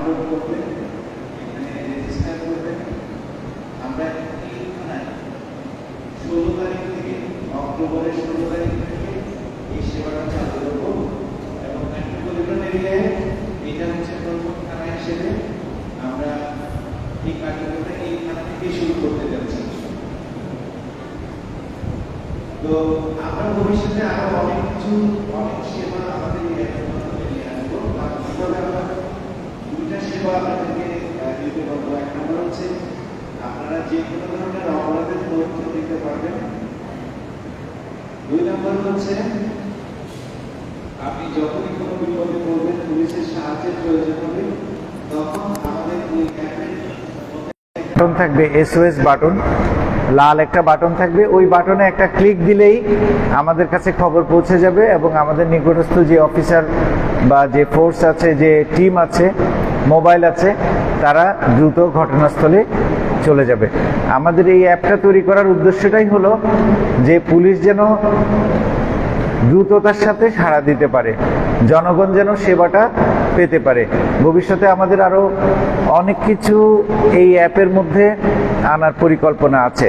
Download করবেন, এখানে register করবেন। আমরা এই থানায় 16 তারিখ থেকে, অক্টোবরের 16 তারিখ থেকে এই সেবাটা চালু করব এবং মেট্রোপলিটন এরিয়ায় এটা হচ্ছে প্রথম থানা হিসেবে আমরা এই কার্যক্রমটা এই থানা থেকে শুরু করতে যাচ্ছি। তো আমরা ভবিষ্যতে আরো অনেক কিছু, অনেক সেবা আমাদের এই অ্যাপের মাধ্যমে নিয়ে আসবো। কিভাবে আমরা দুইটা সেবা আপনাদেরকে দিতে পারবো। এক নম্বর হচ্ছে আপনারা যে কোনো ধরনের অপরাধের তথ্য দিতে পারবেন। 2 নম্বর হচ্ছে আপনি যখনই কোনো বিপদে পড়বেন, পুলিশের সাহায্যের প্রয়োজন হবে, তখন আমাদের ওই অ্যাপের বাটন থাকবে, SOS বাটন, লাল একটা বাটন থাকবে। ওই বাটনে একটা ক্লিক দিলেই আমাদের কাছে খবর পৌঁছে যাবে এবং আমাদের নিকটস্থ যে অফিসার বা যে ফোর্স আছে, যে টিম আছে, মোবাইল আছে, তারা দ্রুত ঘটনাস্থলে চলে যাবে। আমাদের এই অ্যাপটা তৈরি করার উদ্দেশ্যটাই হলো যে পুলিশ যেন দ্রুততার সাথে সাড়া দিতে পারে, জনগণ যেন সেবাটা পেতে পারে। ভবিষ্যতে আমাদের আরও অনেক কিছু এই অ্যাপের মধ্যে আনার পরিকল্পনা আছে।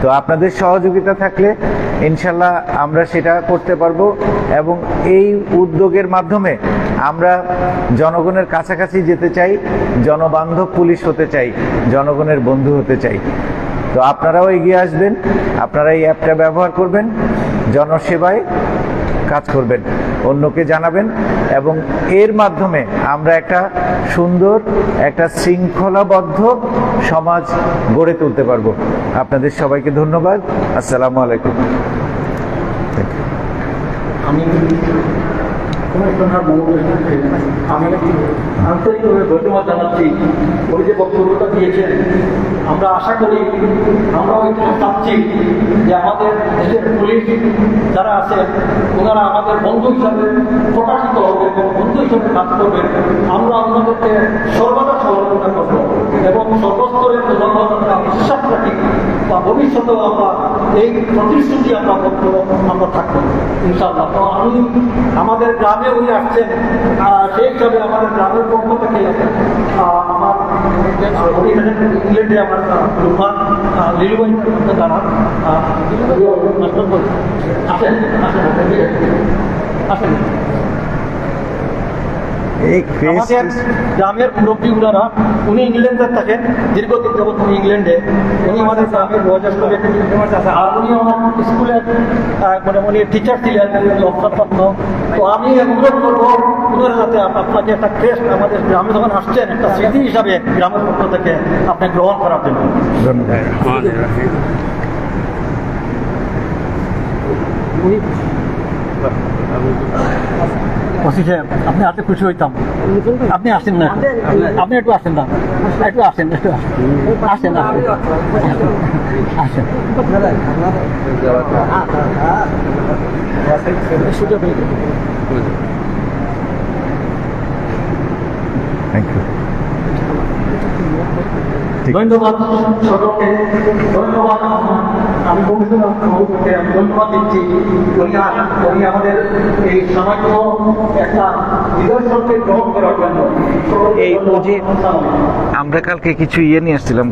তো আপনাদের সহযোগিতা থাকলে ইনশাল্লাহ আমরা সেটা করতে পারবো এবং এই উদ্যোগের মাধ্যমে আমরা জনগণের কাছাকাছি যেতে চাই, জনবান্ধব পুলিশ হতে চাই, জনগণের বন্ধু হতে চাই। তো আপনারাও এগিয়ে আসবেন, আপনারা এই অ্যাপটা ব্যবহার করবেন, জনসেবায় কাজ করবেন, অন্যকে জানাবেন এবং এর মাধ্যমে আমরা একটা সুন্দর, একটা শৃঙ্খলাবদ্ধ সমাজ গড়ে তুলতে পারবো। আপনাদের সবাইকে ধন্যবাদ। আসসালামু আলাইকুম। আমি আন্তরিকভাবে ধন্যবাদ জানাচ্ছি উনি যে বক্তব্যটা দিয়েছেন। আমরা আশা করি, আমরাও একটু চাচ্ছি যে আমাদের দেশের পুলিশ যারা আছে ওনারা আমাদের বন্ধু হিসাবে প্রকাশিত হবে এবং বন্ধু হিসাবে কাজ করবেন। আমরা ওনাদেরকে সর্বদা সহযোগিতা করব এবং সর্বস্তরের জনগণ আমরা বিশ্বাস রাখি বা ভবিষ্যতেও আমরা এই প্রতিশ্রুতি আমরা থাকবো ইনশাআল্লাহ। তো আমি আমাদের গ্রামে উনি আসছেন, সেই হিসাবে আমাদের গ্রামের পক্ষ থেকে আমার ইংল্যান্ডে আমার রুমান লিলুবাই দ্বারা আসেন আসেন আমাদের গ্রামের মুরব্বী উনারা, উনি ইংল্যান্ডে থাকেন, দীর্ঘদিন যাবৎ উনি ইংল্যান্ডে, উনি আমাদের গ্রামের বয়োজ্যেষ্ঠ ব্যক্তি, আর উনি আমার স্কুলের মানে উনি টিচার ছিলেন, অবসরপ্রাপ্ত। তো আমি অনুরোধ করবো উনার হাতে আপনাকে একটা ক্রেস্ট আমাদের গ্রামে যখন আসছেন একটা স্মৃতি হিসাবে গ্রামের পক্ষ থেকে আপনি গ্রহণ করার জন্য আপনি হাতে খুশি হইতাম। আপনি আসেন না, আপনি একটু আসেন না, একটু আসেন, একটু আসেন, আসেন সুযোগ। Thank you. ধন্যবাদ সকলকে, ধন্যবাদ। আমি কমিশনারকে ধন্যবাদ দিচ্ছি। উনি আমাদের এই সামান্য একটা নিদর্শনকে গ্রহণ করার জন্য। এই আমরা কালকে কিছু নিয়ে আসছিলাম।